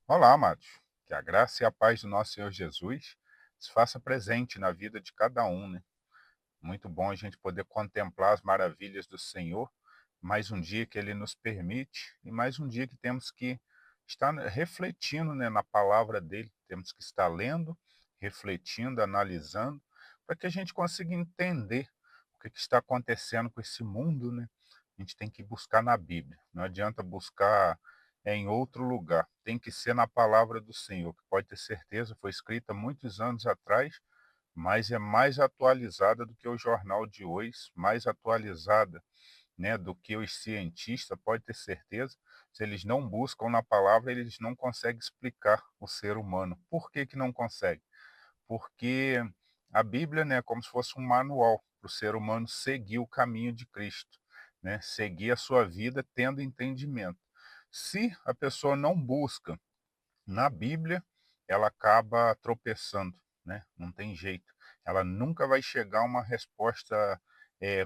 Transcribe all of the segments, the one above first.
Olá, amados. Que a graça e a paz do nosso Senhor Jesus se faça presente na vida de cada um, né? Muito bom a gente poder contemplar as maravilhas do Senhor, mais um dia que Ele nos permite e mais um dia que temos que estar refletindo, né, na palavra dEle. Temos que estar lendo, refletindo, analisando, para que a gente consiga entender o que está acontecendo com esse mundo, né? A gente tem que buscar na Bíblia. Não adianta buscar em outro lugar. Tem que ser na palavra do Senhor, que pode ter certeza foi escrita muitos anos atrás, mas é mais atualizada do que o jornal de hoje, mais atualizada, né, do que os cientistas, pode ter certeza. Se eles não buscam na palavra, eles não conseguem explicar o ser humano. Por que que não conseguem? Porque a Bíblia, né, é como se fosse um manual para o ser humano seguir o caminho de Cristo, né, seguir a sua vida tendo entendimento. Se a pessoa não busca na Bíblia, ela acaba tropeçando, né? Não tem jeito. Ela nunca vai chegar a uma resposta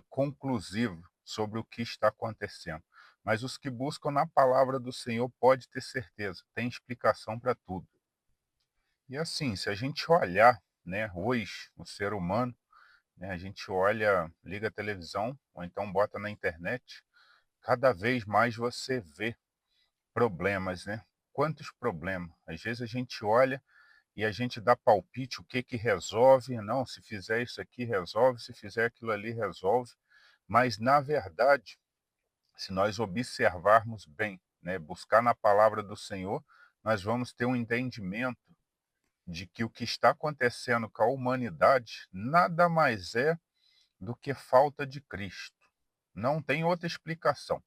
conclusiva sobre o que está acontecendo. Mas os que buscam na palavra do Senhor, pode ter certeza, tem explicação para tudo. E assim, se a gente olhar, né, hoje, o ser humano, né, a gente olha, liga a televisão, ou então bota na internet, cada vez mais você vê problemas, né? Quantos problemas? Às vezes a gente olha e a gente dá palpite, o que que resolve, não, se fizer isso aqui resolve, se fizer aquilo ali resolve, mas na verdade, se nós observarmos bem, né, buscar na palavra do Senhor, nós vamos ter um entendimento de que o que está acontecendo com a humanidade nada mais é do que falta de Cristo. Não tem outra explicação.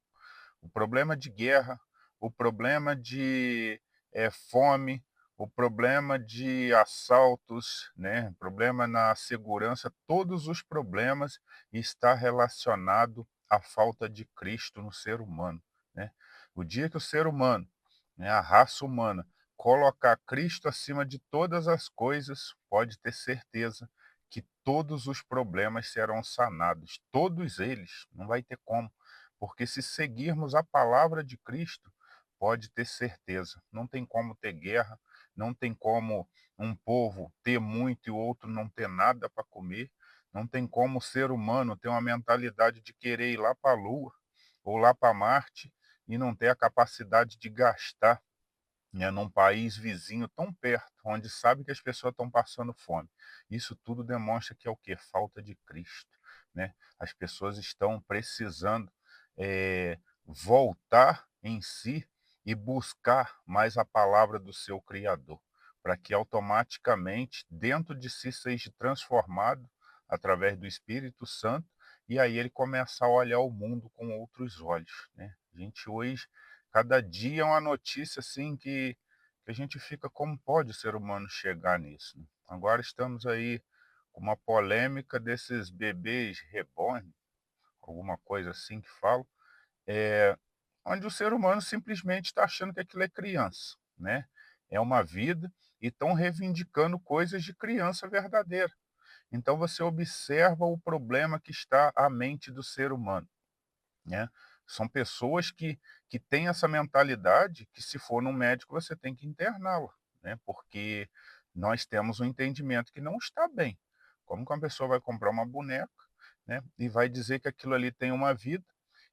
O problema de guerra, o problema de fome, o problema de assaltos, né, problema na segurança, todos os problemas está relacionado à falta de Cristo no ser humano, né? O dia que o ser humano, né, a raça humana, colocar Cristo acima de todas as coisas, pode ter certeza que todos os problemas serão sanados, todos eles, não vai ter como, porque se seguirmos a palavra de Cristo, pode ter certeza, não tem como ter guerra, não tem como um povo ter muito e o outro não ter nada para comer, não tem como o ser humano ter uma mentalidade de querer ir lá para a Lua ou lá para Marte e não ter a capacidade de gastar, né, num país vizinho tão perto, onde sabe que as pessoas estão passando fome. Isso tudo demonstra que é o quê? Falta de Cristo, né? As pessoas estão precisando voltar em si e buscar mais a palavra do seu Criador, para que automaticamente dentro de si seja transformado através do Espírito Santo, e aí ele começa a olhar o mundo com outros olhos, né? A gente hoje, cada dia é uma notícia assim que a gente fica, como pode o ser humano chegar nisso, né? Agora estamos aí com uma polêmica desses bebês reborn, alguma coisa assim que falo, é, onde o ser humano simplesmente está achando que aquilo é criança, né? É uma vida e estão reivindicando coisas de criança verdadeira. Então você observa o problema que está a mente do ser humano, né? São pessoas que têm essa mentalidade que, se for no médico, você tem que interná-la, né? Porque nós temos um entendimento que não está bem. Como que uma pessoa vai comprar uma boneca, né, e vai dizer que aquilo ali tem uma vida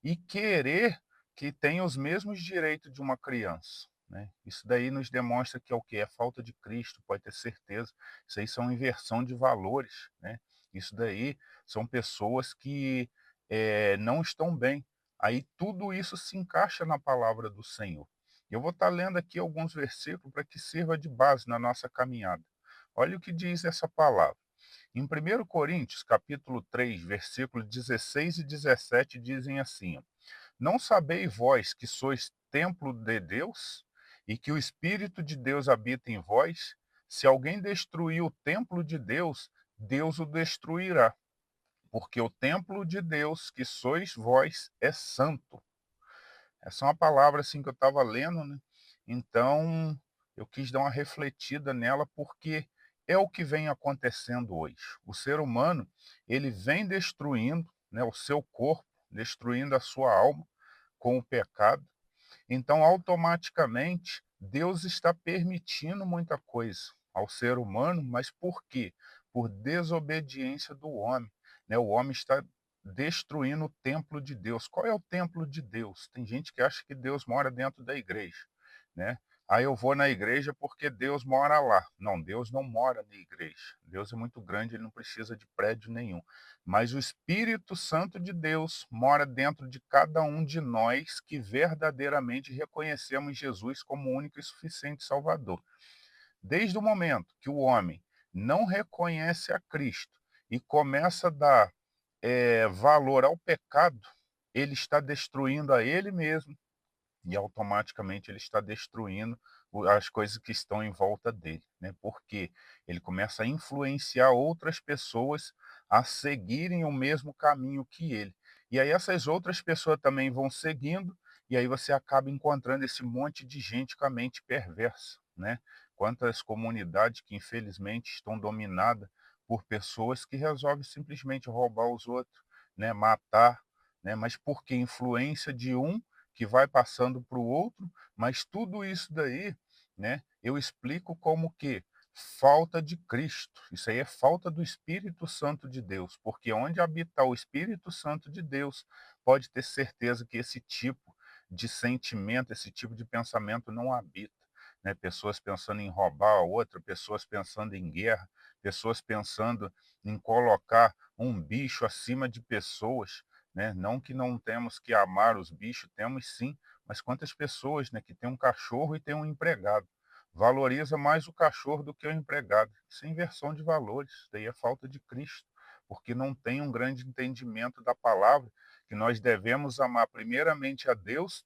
e querer que tenha os mesmos direitos de uma criança, né? Isso daí nos demonstra que é o que é falta de Cristo, pode ter certeza. Isso aí são inversão de valores, né? Isso daí são pessoas que não estão bem. Aí tudo isso se encaixa na palavra do Senhor. Eu vou estar lendo aqui alguns versículos para que sirva de base na nossa caminhada. Olha o que diz essa palavra. Em 1 Coríntios, capítulo 3, versículos 16 e 17, dizem assim: ó, não sabeis vós que sois templo de Deus e que o Espírito de Deus habita em vós? Se alguém destruir o templo de Deus, Deus o destruirá, porque o templo de Deus, que sois vós, é santo. Essa é uma palavra assim que eu estava lendo, né? Então eu quis dar uma refletida nela, porque é o que vem acontecendo hoje. O ser humano, ele vem destruindo, né, o seu corpo, destruindo a sua alma com o pecado. Então automaticamente Deus está permitindo muita coisa ao ser humano, mas por quê? Por desobediência do homem, né? O homem está destruindo o templo de Deus. Qual é o templo de Deus? Tem gente que acha que Deus mora dentro da igreja, né? Aí eu vou na igreja porque Deus mora lá. Não, Deus não mora na igreja. Deus é muito grande, ele não precisa de prédio nenhum. Mas o Espírito Santo de Deus mora dentro de cada um de nós que verdadeiramente reconhecemos Jesus como único e suficiente Salvador. Desde o momento que o homem não reconhece a Cristo e começa a dar valor ao pecado, ele está destruindo a ele mesmo e automaticamente ele está destruindo as coisas que estão em volta dele, né? Porque ele começa a influenciar outras pessoas a seguirem o mesmo caminho que ele. E aí essas outras pessoas também vão seguindo, e aí você acaba encontrando esse monte de gente com a mente perversa, né? Quantas comunidades que infelizmente estão dominadas por pessoas que resolvem simplesmente roubar os outros, né? Matar, né? Mas porque influência de um que vai passando para o outro, mas tudo isso daí, né, eu explico como que falta de Cristo. Isso aí é falta do Espírito Santo de Deus, porque onde habitar o Espírito Santo de Deus, pode ter certeza que esse tipo de sentimento, esse tipo de pensamento não habita. Né? Pessoas pensando em roubar a outra, pessoas pensando em guerra, pessoas pensando em colocar um bicho acima de pessoas, né? Não que não temos que amar os bichos, temos sim, mas quantas pessoas, né, que tem um cachorro e tem um empregado, valoriza mais o cachorro do que o empregado. Isso é inversão de valores, isso daí é falta de Cristo, porque não tem um grande entendimento da palavra, que nós devemos amar primeiramente a Deus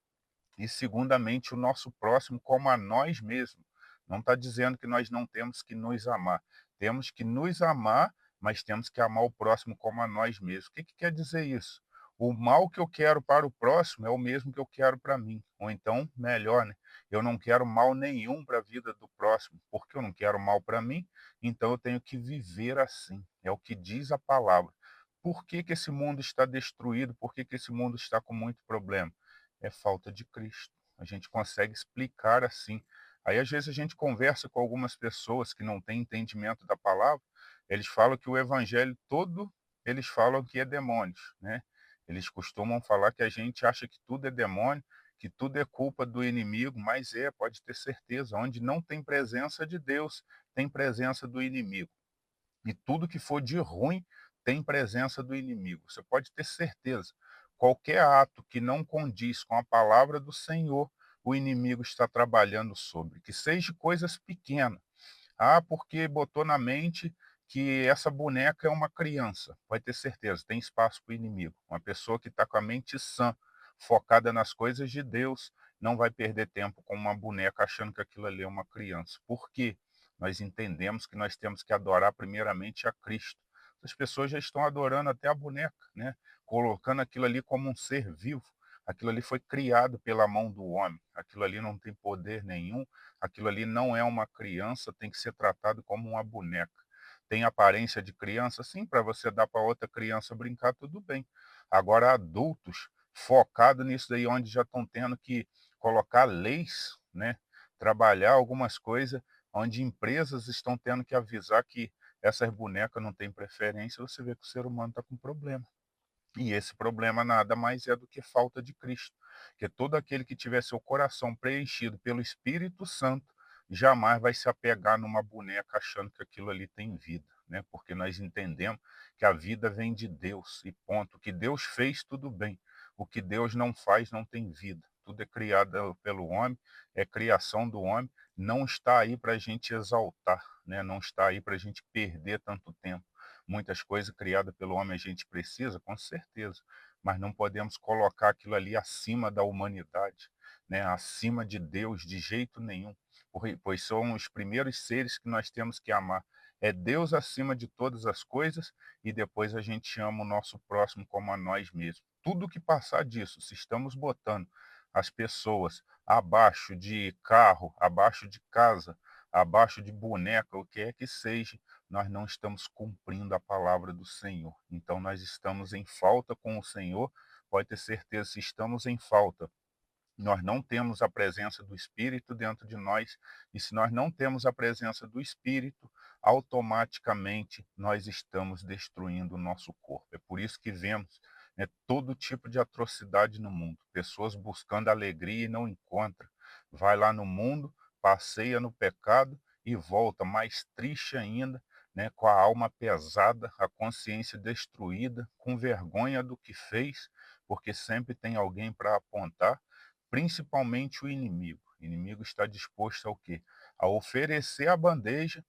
e segundamente o nosso próximo como a nós mesmos. Não está dizendo que nós não temos que nos amar. Temos que nos amar, mas temos que amar o próximo como a nós mesmos. O que, que quer dizer isso? O mal que eu quero para o próximo é o mesmo que eu quero para mim. Ou então, melhor, né? Eu não quero mal nenhum para a vida do próximo, porque eu não quero mal para mim, então eu tenho que viver assim. É o que diz a palavra. Por que, que esse mundo está destruído? Por que, que esse mundo está com muito problema? É falta de Cristo. A gente consegue explicar assim. Aí, às vezes, a gente conversa com algumas pessoas que não têm entendimento da palavra, eles falam que o evangelho todo, eles falam que é demônios, né? Eles costumam falar que a gente acha que tudo é demônio, que tudo é culpa do inimigo, mas pode ter certeza, onde não tem presença de Deus, tem presença do inimigo. E tudo que for de ruim tem presença do inimigo. Você pode ter certeza. Qualquer ato que não condiz com a palavra do Senhor, o inimigo está trabalhando sobre. Que seja coisas pequenas. Ah, porque botou na mente que essa boneca é uma criança. Pode ter certeza, tem espaço para o inimigo. Uma pessoa que está com a mente sã, focada nas coisas de Deus, não vai perder tempo com uma boneca achando que aquilo ali é uma criança. Por quê? Nós entendemos que nós temos que adorar primeiramente a Cristo. As pessoas já estão adorando até a boneca, né? Colocando aquilo ali como um ser vivo. Aquilo ali foi criado pela mão do homem. Aquilo ali não tem poder nenhum. Aquilo ali não é uma criança, tem que ser tratado como uma boneca. Tem aparência de criança? Sim, para você dar para outra criança brincar, tudo bem. Agora, adultos focados nisso daí, onde já estão tendo que colocar leis, né? Trabalhar algumas coisas onde empresas estão tendo que avisar que essas bonecas não têm preferência, você vê que o ser humano está com problema. E esse problema nada mais é do que falta de Cristo. Que todo aquele que tiver seu coração preenchido pelo Espírito Santo jamais vai se apegar numa boneca achando que aquilo ali tem vida, né? Porque nós entendemos que a vida vem de Deus e ponto. O que Deus fez, tudo bem. O que Deus não faz, não tem vida. Tudo é criado pelo homem, é criação do homem, não está aí para a gente exaltar, né? Não está aí para a gente perder tanto tempo. Muitas coisas criadas pelo homem a gente precisa, com certeza, mas não podemos colocar aquilo ali acima da humanidade, né? Acima de Deus, de jeito nenhum, pois são os primeiros seres que nós temos que amar. É Deus acima de todas as coisas e depois a gente ama o nosso próximo como a nós mesmos. Tudo que passar disso, se estamos botando as pessoas abaixo de carro, abaixo de casa, abaixo de boneca, o que é que seja, nós não estamos cumprindo a palavra do Senhor. Então nós estamos em falta com o Senhor. Pode ter certeza, se estamos em falta Nós não temos a presença do Espírito dentro de nós, e se nós não temos a presença do Espírito, automaticamente nós estamos destruindo o nosso corpo. É por isso que vemos, né, todo tipo de atrocidade no mundo. Pessoas buscando alegria e não encontram. Vai lá no mundo, passeia no pecado e volta mais triste ainda, né, com a alma pesada, a consciência destruída, com vergonha do que fez, porque sempre tem alguém para apontar, principalmente o inimigo. O inimigo está disposto ao quê? A oferecer a bandeja,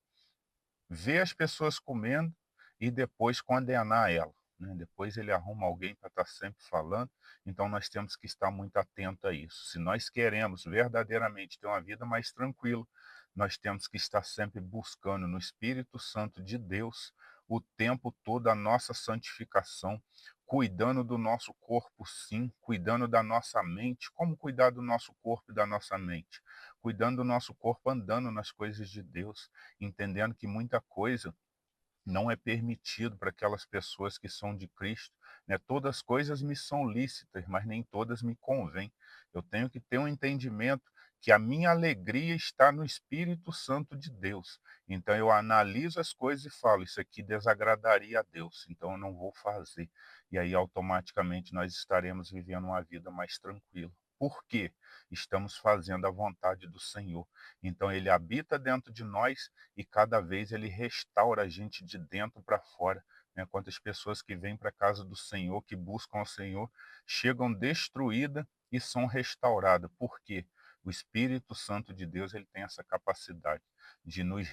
ver as pessoas comendo e depois condenar ela, né? Depois ele arruma alguém para estar sempre falando, então nós temos que estar muito atento a isso. Se nós queremos verdadeiramente ter uma vida mais tranquila, nós temos que estar sempre buscando no Espírito Santo de Deus o tempo todo a nossa santificação, cuidando do nosso corpo, sim, cuidando da nossa mente. Como cuidar do nosso corpo e da nossa mente? Cuidando do nosso corpo andando nas coisas de Deus, entendendo que muita coisa não é permitido para aquelas pessoas que são de Cristo, né? Todas as coisas me são lícitas, mas nem todas me convêm. Eu tenho que ter um entendimento que a minha alegria está no Espírito Santo de Deus. Então eu analiso as coisas e falo, isso aqui desagradaria a Deus, então eu não vou fazer. E aí automaticamente nós estaremos vivendo uma vida mais tranquila. Por quê? Estamos fazendo a vontade do Senhor. Então ele habita dentro de nós e cada vez ele restaura a gente de dentro para fora, né? Quantas pessoas que vêm para a casa do Senhor, que buscam o Senhor, chegam destruídas e são restauradas. Por quê? O Espírito Santo de Deus ele tem essa capacidade de nos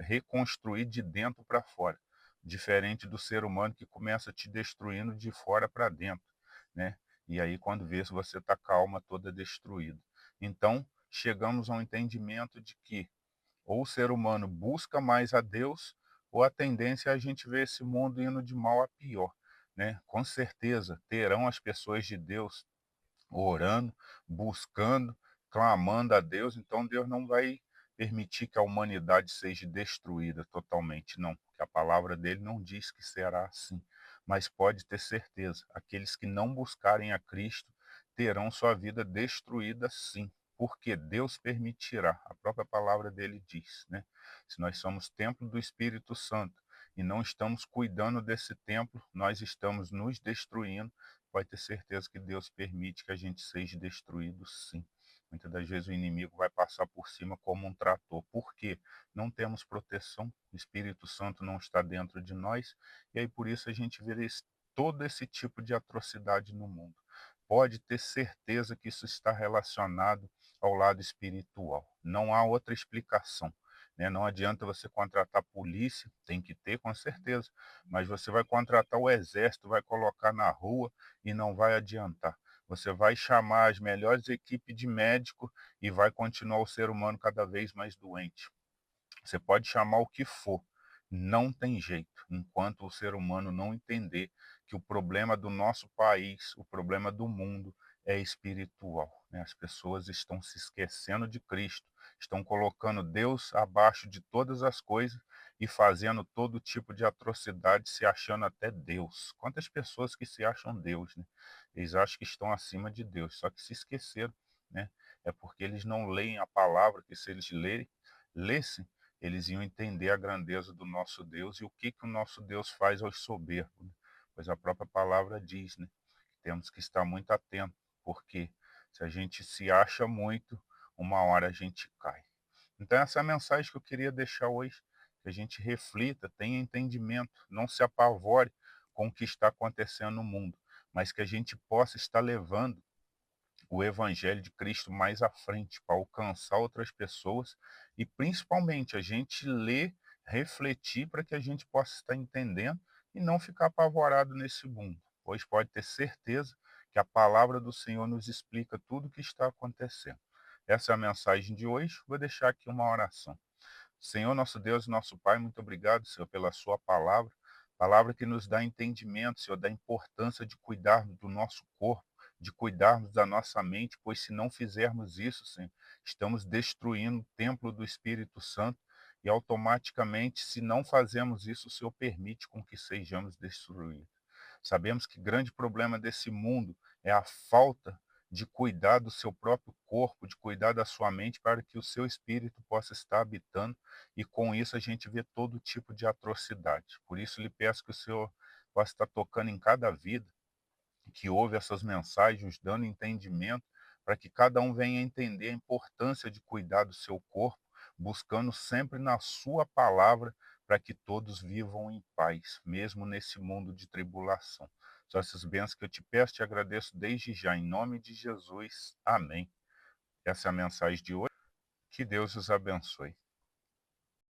reconstruir de dentro para fora, diferente do ser humano que começa te destruindo de fora para dentro, né? E aí quando vê se você está com a alma toda destruída. Então, chegamos ao entendimento de que ou o ser humano busca mais a Deus, ou a tendência é a gente ver esse mundo indo de mal a pior, né? Com certeza terão as pessoas de Deus orando, buscando, clamando a Deus, então Deus não vai permitir que a humanidade seja destruída totalmente, não, porque a palavra dele não diz que será assim. Mas pode ter certeza, aqueles que não buscarem a Cristo terão sua vida destruída sim, porque Deus permitirá. A própria palavra dele diz, né? Se nós somos templo do Espírito Santo e não estamos cuidando desse templo, nós estamos nos destruindo. Pode ter certeza que Deus permite que a gente seja destruído, sim. Muitas das vezes o inimigo vai passar por cima como um trator. Por quê? Não temos proteção, o Espírito Santo não está dentro de nós, e aí por isso a gente vê todo esse tipo de atrocidade no mundo. Pode ter certeza que isso está relacionado ao lado espiritual. Não há outra explicação, né? Não adianta você contratar polícia, tem que ter com certeza, mas você vai contratar o exército, vai colocar na rua e não vai adiantar. Você vai chamar as melhores equipes de médico e vai continuar o ser humano cada vez mais doente. Você pode chamar o que for, não tem jeito, enquanto o ser humano não entender que o problema do nosso país, o problema do mundo é espiritual, né? As pessoas estão se esquecendo de Cristo, estão colocando Deus abaixo de todas as coisas e fazendo todo tipo de atrocidade, se achando até Deus. Quantas pessoas que se acham Deus, né? Eles acham que estão acima de Deus, só que se esqueceram, né? É porque eles não leem a palavra, que se eles lessem, eles iam entender a grandeza do nosso Deus e o que o nosso Deus faz aos soberbos, né? Pois a própria palavra diz, né, que temos que estar muito atentos, porque se a gente se acha muito, uma hora a gente cai. Então essa é a mensagem que eu queria deixar hoje, que a gente reflita, tenha entendimento, não se apavore com o que está acontecendo no mundo, mas que a gente possa estar levando o evangelho de Cristo mais à frente, para alcançar outras pessoas e principalmente a gente ler, refletir para que a gente possa estar entendendo e não ficar apavorado nesse mundo, pois pode ter certeza que a palavra do Senhor nos explica tudo o que está acontecendo. Essa é a mensagem de hoje. Vou deixar aqui uma oração. Senhor, nosso Deus e nosso Pai, muito obrigado, Senhor, pela sua palavra, palavra que nos dá entendimento, Senhor, da importância de cuidarmos do nosso corpo, de cuidarmos da nossa mente, pois se não fizermos isso, Senhor, estamos destruindo o templo do Espírito Santo e automaticamente, se não fazemos isso, o Senhor permite com que sejamos destruídos. Sabemos que grande problema desse mundo é a falta de cuidar do seu próprio corpo, de cuidar da sua mente, para que o seu espírito possa estar habitando, e com isso a gente vê todo tipo de atrocidade. Por isso lhe peço que o Senhor possa estar tocando em cada vida que ouve essas mensagens, dando entendimento, para que cada um venha entender a importância de cuidar do seu corpo, buscando sempre na sua palavra, para que todos vivam em paz, mesmo nesse mundo de tribulação. São essas bênçãos que eu te peço, te agradeço desde já, em nome de Jesus. Amém. Essa é a mensagem de hoje. Que Deus os abençoe.